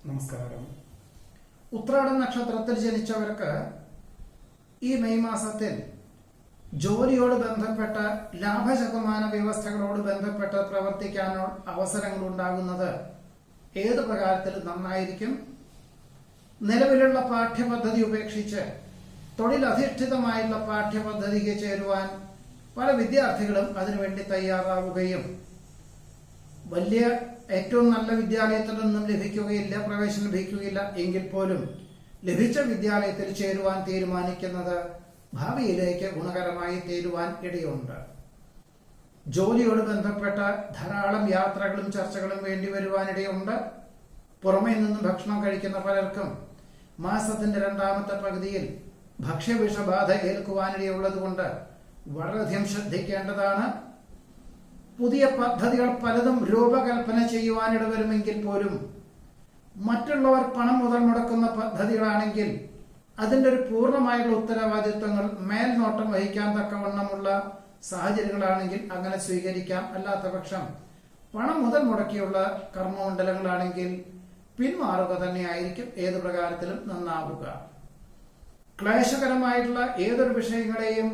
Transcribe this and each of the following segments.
നമസ്കാരം. ഉത്രാടം നക്ഷത്രത്തിൽ ജനിച്ചവർക്ക് ഈ മെയ് മാസത്തിൽ ജോലിയോട് ബന്ധപ്പെട്ട ലാഭശതമാന വ്യവസ്ഥകളോട് ബന്ധപ്പെട്ട് പ്രവർത്തിക്കാനുള്ള അവസരങ്ങൾ ഉണ്ടാകുന്നത് ഏത് പ്രകാരത്തിൽ നന്നായിരിക്കും? നിലവിലുള്ള പാഠ്യപദ്ധതി ഉപേക്ഷിച്ച് തൊഴിലധിഷ്ഠിതമായുള്ള പാഠ്യപദ്ധതിക്ക് ചേരുവാൻ പല വിദ്യാർത്ഥികളും അതിനുവേണ്ടി തയ്യാറാവുകയും വലിയ ഏറ്റവും നല്ല വിദ്യാലയത്തിൽ നിന്നും ലഭിക്കുകയില്ല, പ്രവേശനം ലഭിക്കുകയില്ല എങ്കിൽ പോലും ലഭിച്ച വിദ്യാലയത്തിൽ ചേരുവാൻ തീരുമാനിക്കുന്നത് ഭാവിയിലേക്ക് ഗുണകരമായി തീരുവാൻ ഇടയുണ്ട്. ജോലിയോട് ബന്ധപ്പെട്ട ധാരാളം യാത്രകളും ചർച്ചകളും വേണ്ടി വരുവാനിടയുണ്ട്. പുറമേ നിന്നും ഭക്ഷണം കഴിക്കുന്ന പലർക്കും മാസത്തിന്റെ രണ്ടാമത്തെ പകുതിയിൽ ഭക്ഷ്യവിഷബാധ ഏൽക്കുവാനിടയുള്ളത് കൊണ്ട് വളരെയധികം ശ്രദ്ധിക്കേണ്ടതാണ്. പുതിയ പദ്ധതികൾ പലതും രൂപകൽപ്പന ചെയ്യുവാനിട വരുമെങ്കിൽ പോലും മറ്റുള്ളവർ പണം മുതൽ മുടക്കുന്ന പദ്ധതികളാണെങ്കിൽ അതിൻ്റെ ഒരു പൂർണ്ണമായുള്ള ഉത്തരവാദിത്വങ്ങൾ മേൽനോട്ടം വഹിക്കാൻ തക്കവണ്ണമുള്ള സാഹചര്യങ്ങളാണെങ്കിൽ അങ്ങനെ സ്വീകരിക്കാം. അല്ലാത്ത പക്ഷം പണം മുതൽ മുടക്കിയുള്ള കർമ്മമണ്ഡലങ്ങളാണെങ്കിൽ പിന്മാറുക തന്നെയായിരിക്കും ഏത് പ്രകാരത്തിലും നന്നാവുക. ക്ലേശകരമായിട്ടുള്ള ഏതൊരു വിഷയങ്ങളെയും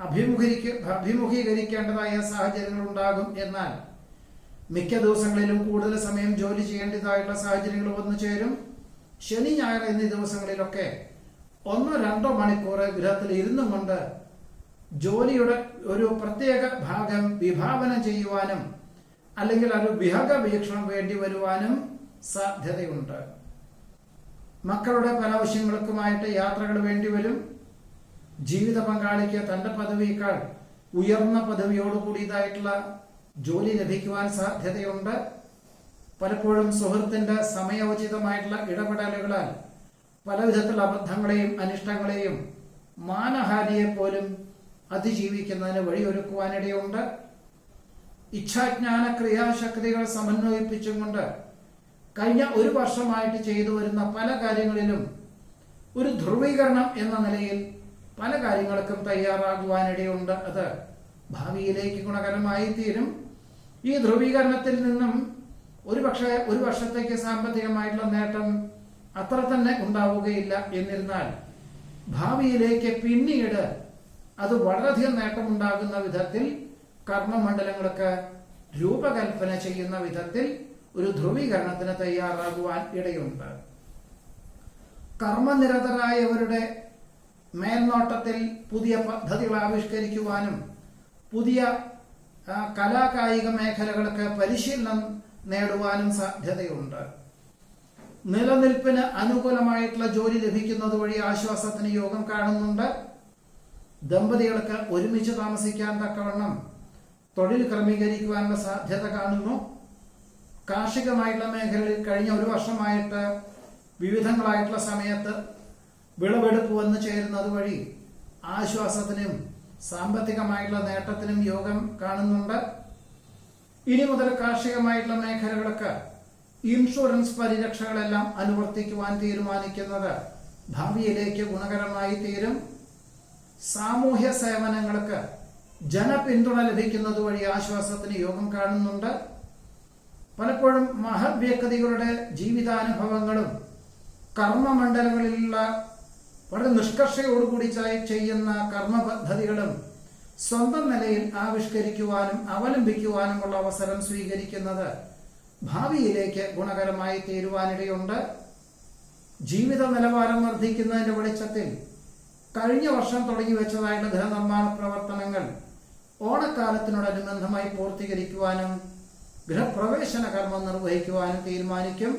അഭിമുഖീകരിക്കേണ്ടതായ സാഹചര്യങ്ങൾ ഉണ്ടാകും. എന്നാൽ മിക്ക ദിവസങ്ങളിലും കൂടുതൽ സമയം ജോലി ചെയ്യേണ്ടതായുള്ള സാഹചര്യങ്ങൾ വന്നു ചേരും. ശനി, ഞായർ എന്നീ ദിവസങ്ങളിലൊക്കെ 1-2 മണിക്കൂർ ഗൃഹത്തിൽ ഇരുന്നു കൊണ്ട് ജോലിയുടെ ഒരു പ്രത്യേക ഭാഗം വിഭാവനം ചെയ്യുവാനും അല്ലെങ്കിൽ ഒരു വിഹക വീക്ഷണം വേണ്ടി വരുവാനും സാധ്യതയുണ്ട്. മക്കളുടെ പല ആവശ്യങ്ങൾക്കുമായിട്ട് യാത്രകൾ വേണ്ടി വരും. ജീവിത പങ്കാളിക്ക് തന്റെ പദവിയേക്കാൾ ഉയർന്ന പദവിയോടുകൂടിയതായിട്ടുള്ള ജോലി ലഭിക്കുവാൻ സാധ്യതയുണ്ട്. പലപ്പോഴും സുഹൃത്തിന്റെ സമയോചിതമായിട്ടുള്ള ഇടപെടലുകളാൽ പലവിധത്തിലുള്ള അബദ്ധങ്ങളെയും അനിഷ്ടങ്ങളെയും മാനഹാനിയെ പോലും അതിജീവിക്കുന്നതിന് വഴിയൊരുക്കുവാനിടയുണ്ട്. ഇച്ഛാജ്ഞാന ക്രിയാശക്തികൾ സമന്വയിപ്പിച്ചുകൊണ്ട് കഴിഞ്ഞ ഒരു വർഷമായിട്ട് ചെയ്തു വരുന്ന പല കാര്യങ്ങളിലും ഒരു ധ്രുവീകരണം എന്ന നിലയിൽ പല കാര്യങ്ങൾക്കും തയ്യാറാകുവാനിടയുണ്ട്. അത് ഭാവിയിലേക്ക് ഗുണകരമായി തീരും. ഈ ധ്രുവീകരണത്തിൽ നിന്നും ഒരു വർഷത്തേക്ക് സാമ്പത്തികമായിട്ടുള്ള നേട്ടം അത്ര തന്നെ ഉണ്ടാവുകയില്ല. എന്നിരുന്നാൽ ഭാവിയിലേക്ക് പിന്നീട് അത് വളരെയധികം നേട്ടമുണ്ടാകുന്ന വിധത്തിൽ കർമ്മമണ്ഡലങ്ങൾക്ക് രൂപകൽപ്പന ചെയ്യുന്ന വിധത്തിൽ ഒരു ധ്രുവീകരണത്തിന് തയ്യാറാകുവാൻ ഇടയുണ്ട്. കർമ്മനിരതരായവരുടെ മേൽനോട്ടത്തിൽ പുതിയ പദ്ധതികൾ ആവിഷ്കരിക്കുവാനും പുതിയ കലാകായിക മേഖലകൾക്ക് പരിശീലനം നേടുവാനും സാധ്യതയുണ്ട്. നിലനിൽപ്പിന് അനുകൂലമായിട്ടുള്ള ജോലി ലഭിക്കുന്നത് വഴി ആശ്വാസത്തിന് യോഗം കാണുന്നുണ്ട്. ദമ്പതികൾക്ക് ഒരുമിച്ച് താമസിക്കാൻ തക്കവണ്ണം തൊഴിൽ ക്രമീകരിക്കുവാനുള്ള സാധ്യത കാണുന്നു. കാർഷികമായിട്ടുള്ള മേഖലയിൽ കഴിഞ്ഞ ഒരു വർഷമായിട്ട് വിവിധങ്ങളായിട്ടുള്ള സമയത്ത് വിളവെടുപ്പ് വന്നു ചേരുന്നത് വഴി ആശ്വാസത്തിനും സാമ്പത്തികമായിട്ടുള്ള നേട്ടത്തിനും യോഗം കാണുന്നുണ്ട്. ഇനി മുതൽ കാർഷികമായിട്ടുള്ള മേഖലകൾക്ക് ഇൻഷുറൻസ് പരിരക്ഷകളെല്ലാം അനുവർത്തിക്കുവാൻ തീരുമാനിക്കുന്നത് ഭാവിയിലേക്ക് ഗുണകരമായി തീരും. സാമൂഹ്യ സേവനങ്ങൾക്ക് ജനപിന്തുണ ലഭിക്കുന്നത് വഴി ആശ്വാസത്തിന് യോഗം കാണുന്നുണ്ട്. പലപ്പോഴും മഹത് വ്യക്തികളുടെ ജീവിതാനുഭവങ്ങളും കർമ്മമണ്ഡലങ്ങളിലുള്ള വളരെ നിഷ്കർഷയോടുകൂടി ചെയ്യുന്ന കർമ്മ പദ്ധതികളും സ്വന്തം നിലയിൽ ആവിഷ്കരിക്കുവാനും അവലംബിക്കുവാനുമുള്ള അവസരം സ്വീകരിക്കുന്നത് ഭാവിയിലേക്ക് ഗുണകരമായി തീരുവാനിടയുണ്ട്. ജീവിത നിലവാരം വർദ്ധിക്കുന്നതിന്റെ വെളിച്ചത്തിൽ കഴിഞ്ഞ വർഷം തുടങ്ങി വെച്ചതായുള്ള ഗൃഹനിർമ്മാണ പ്രവർത്തനങ്ങൾ ഓണക്കാലത്തിനോടനുബന്ധമായി പൂർത്തീകരിക്കുവാനും ഗൃഹപ്രവേശന കർമ്മം നിർവഹിക്കുവാനും തീരുമാനിക്കും.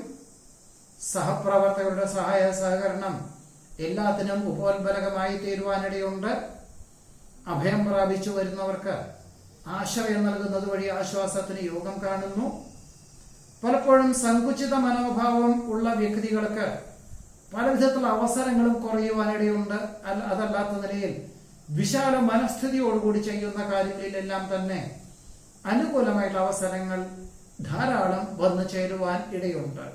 സഹപ്രവർത്തകരുടെ സഹായ സഹകരണം എല്ലാത്തിനും ഉപോത്ബലകമായി തീരുവാനിടയുണ്ട്. അഭയം പ്രാപിച്ചു വരുന്നവർക്ക് ആശ്രയം നൽകുന്നത് വഴി ആശ്വാസത്തിന് യോഗം കാണുന്നു. പലപ്പോഴും സങ്കുചിത മനോഭാവം ഉള്ള വ്യക്തികൾക്ക് പലവിധത്തിലുള്ള അവസരങ്ങളും കുറയുവാനിടയുണ്ട്. അതല്ലാത്ത നിലയിൽ വിശാല മനസ്ഥിതിയോടുകൂടി ചെയ്യുന്ന കാര്യങ്ങളിലെല്ലാം തന്നെ അനുകൂലമായിട്ടുള്ള അവസരങ്ങൾ ധാരാളം വന്നു ചേരുവാൻ ഇടയുണ്ട്.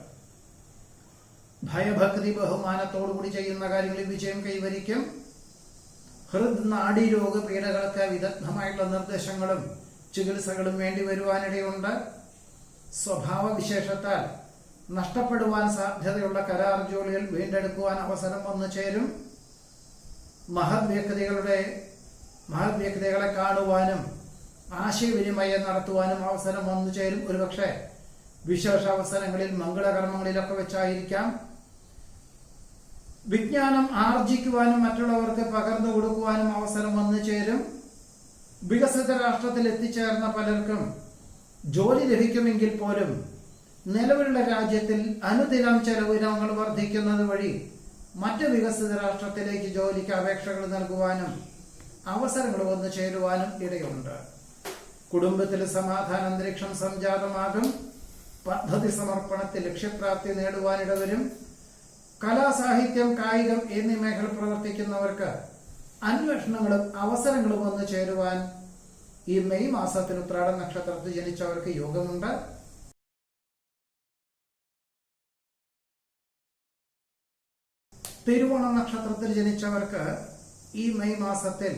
ഭയഭക്തി ബഹുമാനത്തോടുകൂടി ചെയ്യുന്ന കാര്യങ്ങളിൽ വിജയം കൈവരിക്കും. നാഡീരോഗ പീഡകൾക്ക് വിദഗ്ധമായിട്ടുള്ള നിർദ്ദേശങ്ങളും ചികിത്സകളും വേണ്ടി വരുവാനിടയുണ്ട്. സ്വഭാവ വിശേഷത്താൽ നഷ്ടപ്പെടുവാൻ സാധ്യതയുള്ള കരാർ ജോലികൾ വീണ്ടെടുക്കുവാൻ അവസരം വന്നു ചേരും. മഹത് വ്യക്തികളെ കാണുവാനും ആശയവിനിമയം നടത്തുവാനും അവസരം വന്നു ചേരും. ഒരുപക്ഷെ വിശേഷ അവസരങ്ങളിൽ മംഗളകർമ്മങ്ങളിലൊക്കെ വെച്ചായിരിക്കാം. വിജ്ഞാനം ആർജിക്കുവാനും മറ്റുള്ളവർക്ക് പകർന്നു കൊടുക്കുവാനും അവസരം വന്നു ചേരും. വികസിത രാഷ്ട്രത്തിൽ എത്തിച്ചേർന്ന പലർക്കും ജോലി ലഭിക്കുമെങ്കിൽ പോലും നിലവിലുള്ള രാജ്യത്തിൽ അനുദിനം ചെലവിനങ്ങൾ വർദ്ധിക്കുന്നത് വഴി മറ്റ് വികസിത രാഷ്ട്രത്തിലേക്ക് ജോലിക്ക് അപേക്ഷകൾ നൽകുവാനും അവസരങ്ങൾ വന്നു ചേരുവാനും ഇടയുണ്ട്. കുടുംബത്തിൽ സമാധാന അന്തരീക്ഷം സംജാതമാകും. പദ്ധതി സമർപ്പണത്തിൽ ലക്ഷ്യപ്രാപ്തി നേടുവാനിടവരും. കലാ, സാഹിത്യം, കായികം എന്നീ മേഖല പ്രവർത്തിക്കുന്നവർക്ക് അന്വേഷണങ്ങളും അവസരങ്ങളും വന്നു ചേരുവാൻ ഈ മെയ് മാസത്തിൽ ഉത്രാട നക്ഷത്രത്തിൽ ജനിച്ചവർക്ക് യോഗമുണ്ട്. തിരുവോണ നക്ഷത്രത്തിൽ ജനിച്ചവർക്ക് ഈ മെയ് മാസത്തിൽ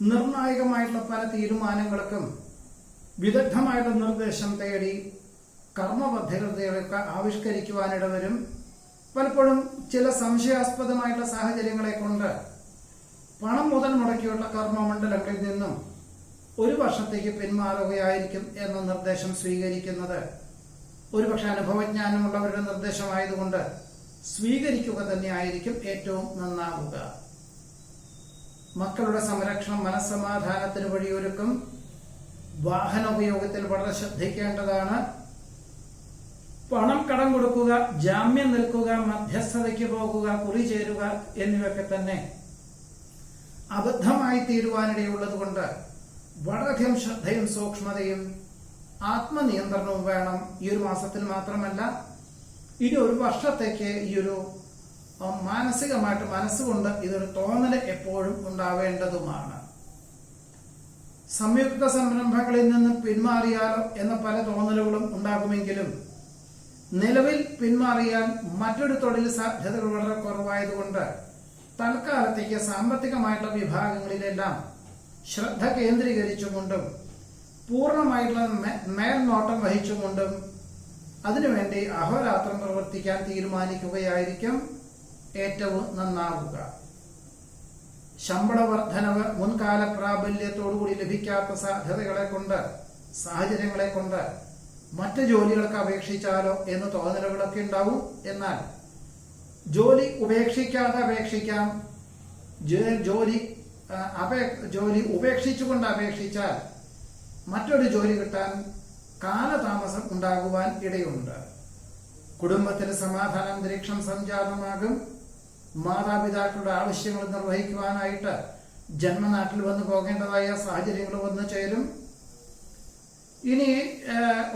നിർണായകമായിട്ടുള്ള പല തീരുമാനങ്ങൾക്കും വിദഗ്ധമായിട്ടുള്ള നിർദ്ദേശം തേടി കർമ്മപദ്ധതികളൊക്കെ ആവിഷ്കരിക്കുവാനിടവരും. പലപ്പോഴും ചില സംശയാസ്പദമായിട്ടുള്ള സാഹചര്യങ്ങളെ കൊണ്ട് പണം മുതൽ മുടക്കിയുള്ള കർമ്മമണ്ഡലങ്ങളിൽ നിന്നും ഒരു വർഷത്തേക്ക് പിന്മാറുകയായിരിക്കും എന്ന നിർദ്ദേശം സ്വീകരിക്കുന്നത് ഒരുപക്ഷെ അനുഭവജ്ഞാനമുള്ളവരുടെ നിർദ്ദേശമായതുകൊണ്ട് സ്വീകരിക്കുക തന്നെയായിരിക്കും ഏറ്റവും നന്നാവുക. മക്കളുടെ സംരക്ഷണം മനസ്സമാധാനത്തിന് വഴിയൊരുക്കും. വാഹന ഉപയോഗത്തിൽ വളരെ ശ്രദ്ധിക്കേണ്ടതാണ്. പണം കടം കൊടുക്കുക, ജാമ്യം നിൽക്കുക, മധ്യസ്ഥതയ്ക്ക് പോകുക, കുറി ചേരുക എന്നിവയൊക്കെ തന്നെ അബദ്ധമായി തീരുവാനിടയുള്ളത് കൊണ്ട് വളരെയധികം ശ്രദ്ധയും സൂക്ഷ്മതയും ആത്മനിയന്ത്രണവും വേണം. ഈ ഒരു മാസത്തിൽ മാത്രമല്ല, ഇനി ഒരു വർഷത്തേക്ക് ഈ ഒരു മാനസികമായിട്ട് മനസ്സുകൊണ്ട് ഇതൊരു തോന്നൽ എപ്പോഴും ഉണ്ടാവേണ്ടതുമാണ്. സംയുക്ത സംരംഭങ്ങളിൽ നിന്ന് പിന്മാറിയാലോ എന്ന പല തോന്നലുകളും ഉണ്ടാകുമെങ്കിലും നിലവിൽ പിന്മാറിയാൽ മറ്റൊരു തൊഴിൽ സാധ്യതകൾ വളരെ കുറവായതുകൊണ്ട് തൽക്കാലത്തേക്ക് സാമ്പത്തികമായിട്ടുള്ള വിഭാഗങ്ങളിലെല്ലാം ശ്രദ്ധ കേന്ദ്രീകരിച്ചുകൊണ്ടും പൂർണ്ണമായിട്ടുള്ള മേൽനോട്ടം വഹിച്ചുകൊണ്ടും അതിനുവേണ്ടി അഹോരാത്രം പ്രവർത്തിക്കാൻ തീരുമാനിക്കുകയായിരിക്കും ഏറ്റവും നന്നാവുക. ശമ്പള വർധനവ് മുൻകാല പ്രാബല്യത്തോടുകൂടി ലഭിക്കാത്ത സാഹചര്യങ്ങളെ കൊണ്ട് മറ്റ് ജോലികൾക്ക് അപേക്ഷിച്ചാലോ എന്ന് തോന്നലുകളൊക്കെ ഉണ്ടാവും. എന്നാൽ ജോലി ഉപേക്ഷിക്കാതെ അപേക്ഷിക്കാം. ജോലി ഉപേക്ഷിച്ചുകൊണ്ട് അപേക്ഷിച്ചാൽ മറ്റൊരു ജോലി കിട്ടാൻ കാലതാമസം ഉണ്ടാകുവാൻ ഇടയുണ്ട്. കുടുംബത്തിൽ സമാധാന അന്തരീക്ഷം സംജാതമാകും. മാതാപിതാക്കളുടെ ആവശ്യങ്ങൾ നിർവഹിക്കുവാനായിട്ട് ജന്മനാട്ടിൽ വന്നു പോകേണ്ടതായ സാഹചര്യങ്ങൾ വന്നു ചേരും. ഇനി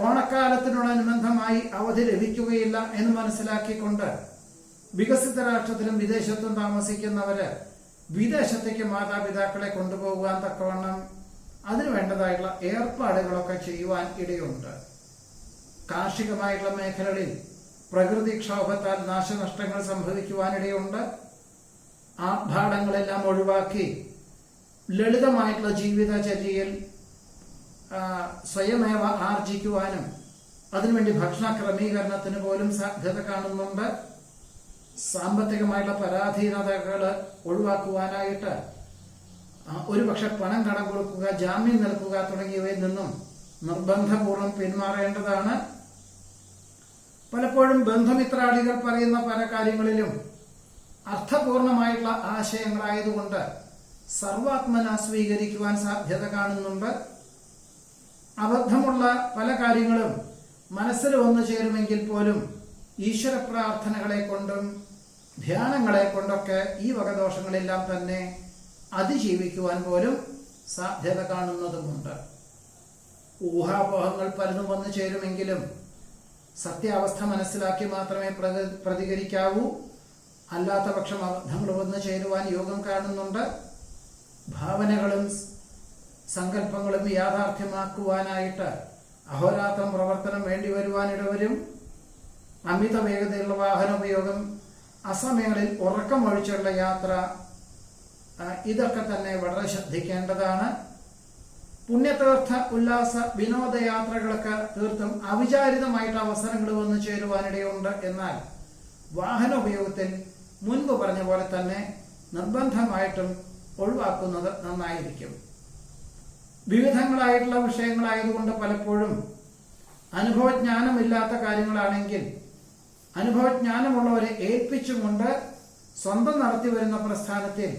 ഓണക്കാലത്തിനോടനുബന്ധമായി അവധി ലഭിക്കുകയില്ല എന്ന് മനസ്സിലാക്കിക്കൊണ്ട് വികസിത രാഷ്ട്രത്തിലും വിദേശത്തും താമസിക്കുന്നവര് വിദേശത്തേക്ക് മാതാപിതാക്കളെ കൊണ്ടുപോകുവാൻ തക്കവണ്ണം അതിനു വേണ്ടതായിട്ടുള്ള ഏർപ്പാടുകളൊക്കെ ചെയ്യുവാൻ ഇടയുണ്ട്. കാർഷികമായിട്ടുള്ള മേഖലകളിൽ പ്രകൃതിക്ഷോഭത്താൽ നാശനഷ്ടങ്ങൾ സംഭവിക്കുവാനിടയുണ്ട്. ആർഭാടങ്ങളെല്ലാം ഒഴിവാക്കി ലളിതമായിട്ടുള്ള ജീവിതചര്യയിൽ സ്വയമേവ ആർജിക്കുവാനും അതിനുവേണ്ടി ഭക്ഷണ ക്രമീകരണത്തിന് പോലും സാധ്യത കാണുന്നുണ്ട്. സാമ്പത്തികമായിട്ടുള്ള പരാധീനതകൾ ഒഴിവാക്കുവാനായിട്ട് ഒരുപക്ഷെ പണം കടം കൊടുക്കുക, ജാമ്യം നൽകുക തുടങ്ങിയവയിൽ നിന്നും നിർബന്ധപൂർവ്വം പിന്മാറേണ്ടതാണ്. പലപ്പോഴും ബന്ധുമിത്രാദികൾ പറയുന്ന പല കാര്യങ്ങളിലും അർത്ഥപൂർണമായിട്ടുള്ള ആശയങ്ങളായതുകൊണ്ട് സർവാത്മന സ്വീകരിക്കുവാൻ സാധ്യത കാണുന്നുണ്ട്. അബദ്ധമുള്ള പല കാര്യങ്ങളും മനസ്സിൽ വന്നു ചേരുമെങ്കിൽ പോലും ഈശ്വര പ്രാർത്ഥനകളെ കൊണ്ടും ധ്യാനങ്ങളെ കൊണ്ടൊക്കെ ഈ വകദോഷങ്ങളെല്ലാം തന്നെ അതിജീവിക്കുവാൻ പോലും സാധ്യത കാണുന്നതുമുണ്ട്. ഊഹാപോഹങ്ങൾ പലതും വന്നു ചേരുമെങ്കിലും സത്യാവസ്ഥ മനസ്സിലാക്കി മാത്രമേ പ്രതികരിക്കാവൂ. അല്ലാത്ത പക്ഷം അബദ്ധങ്ങൾ വന്നു ചേരുവാൻ യോഗം കാണുന്നുണ്ട്. ഭാവനകളും സങ്കല്പങ്ങളും യാഥാർത്ഥ്യമാക്കുവാനായിട്ട് അഹോരാത്രം പ്രവർത്തനം വേണ്ടി വരുവാനിടവരും. അമിത വേഗതയുള്ള വാഹനോപയോഗം, അസമയങ്ങളിൽ ഉറക്കമൊഴിച്ചുള്ള യാത്ര, ഇതൊക്കെ തന്നെ വളരെ ശ്രദ്ധിക്കേണ്ടതാണ്. പുണ്യതീർത്ഥ ഉല്ലാസ വിനോദയാത്രകൾക്ക് തീർത്തും അവിചാരിതമായിട്ട് അവസരങ്ങൾ വന്നു ചേരുവാനിടയുണ്ട്. എന്നാൽ വാഹന ഉപയോഗത്തിൽ മുൻപ് പറഞ്ഞ പോലെ തന്നെ നിർബന്ധമായിട്ടും ഒഴിവാക്കുന്നത് നന്നായിരിക്കും. വിവിധങ്ങളായിട്ടുള്ള വിഷയങ്ങളായതുകൊണ്ട് പലപ്പോഴും അനുഭവജ്ഞാനമില്ലാത്ത കാര്യങ്ങളാണെങ്കിൽ അനുഭവജ്ഞാനമുള്ളവരെ ഏൽപ്പിച്ചുകൊണ്ട് സ്വന്തം നടത്തി വരുന്ന പ്രസ്ഥാനത്തിൽ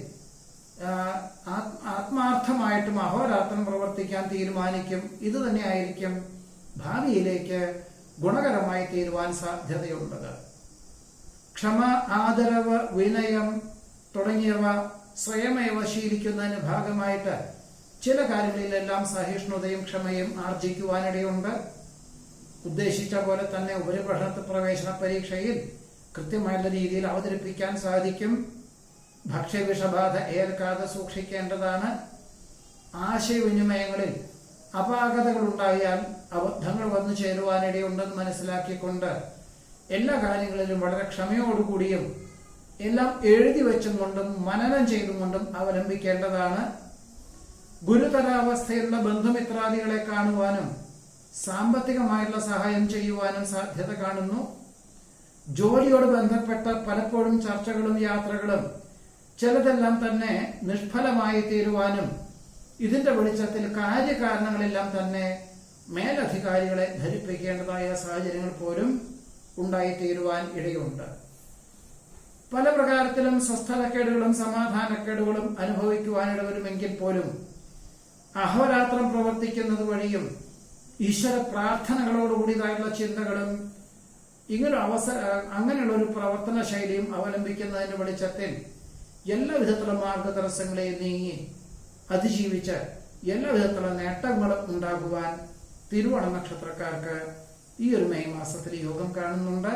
ആത്മാർത്ഥമായിട്ടും അഹോരാത്രം പ്രവർത്തിക്കാൻ തീരുമാനിക്കും. ഇത് തന്നെയായിരിക്കും ഭാവിയിലേക്ക് ഗുണകരമായി തീരുവാൻ സാധ്യതയുള്ളത്. ക്ഷമ, ആദരവ്, വിനയം തുടങ്ങിയവ സ്വയമേവ ശീലിക്കുന്നതിന് ഭാഗമായിട്ട് ചില കാര്യങ്ങളിലെല്ലാം സഹിഷ്ണുതയും ക്ഷമയും ആർജിക്കുവാനിടയുണ്ട്. ഉദ്ദേശിച്ച പോലെ തന്നെ ഉപരിപഠന പ്രവേശന പരീക്ഷയിൽ കൃത്യമായുള്ള രീതിയിൽ അവതരിപ്പിക്കാൻ സാധിക്കും. ഭക്ഷ്യവിഷബാധ ഏൽക്കാതെ സൂക്ഷിക്കേണ്ടതാണ്. ആശയവിനിമയങ്ങളിൽ അപാകതകൾ ഉണ്ടായാൽ അബദ്ധങ്ങൾ വന്നു ചേരുവാനിടയുണ്ടെന്ന് മനസ്സിലാക്കിക്കൊണ്ട് എല്ലാ കാര്യങ്ങളിലും വളരെ ക്ഷമയോടുകൂടിയും എല്ലാം എഴുതി വെച്ചും കൊണ്ടും മനനം ചെയ്തുകൊണ്ടും അവലംബിക്കേണ്ടതാണ്. ഗുരുതരാവസ്ഥയിലുള്ള ബന്ധുമിത്രാദികളെ കാണുവാനും സാമ്പത്തികമായിട്ടുള്ള സഹായം ചെയ്യുവാനും സാധ്യത കാണുന്നു. ജോലിയോട് ബന്ധപ്പെട്ട പലപ്പോഴും ചർച്ചകളും യാത്രകളും ചിലതെല്ലാം തന്നെ നിഷ്ഫലമായി തീരുവാനും ഇതിന്റെ വെളിച്ചത്തിൽ കാര്യകാരണങ്ങളെല്ലാം തന്നെ മേലധികാരികളെ ധരിപ്പിക്കേണ്ടതായ സാഹചര്യങ്ങൾ പോലും ഉണ്ടായിത്തീരുവാൻ ഇടയുണ്ട്. പല പ്രകാരത്തിലും സ്വസ്ഥതക്കേടുകളും സമാധാനക്കേടുകളും അനുഭവിക്കുവാനിടവരുമെങ്കിൽ പോലും അഹോരാത്രം പ്രവർത്തിക്കുന്നത് വഴിയും ഈശ്വര പ്രാർത്ഥനകളോടുകൂടിയതായുള്ള ചിന്തകളും അങ്ങനെയുള്ള ഒരു പ്രവർത്തന ശൈലിയും അവലംബിക്കുന്നതിന്റെ വെളിച്ചത്തിൽ എല്ലാ വിധത്തിലുള്ള മാർഗതടസ്സങ്ങളെയും നീങ്ങി അതിജീവിച്ച് എല്ലാ വിധത്തിലുള്ള നേട്ടങ്ങളും ഉണ്ടാകുവാൻ തിരുവോണ നക്ഷത്രക്കാർക്ക് ഈ ഒരു മെയ് മാസത്തിൽ യോഗം കാണുന്നുണ്ട്.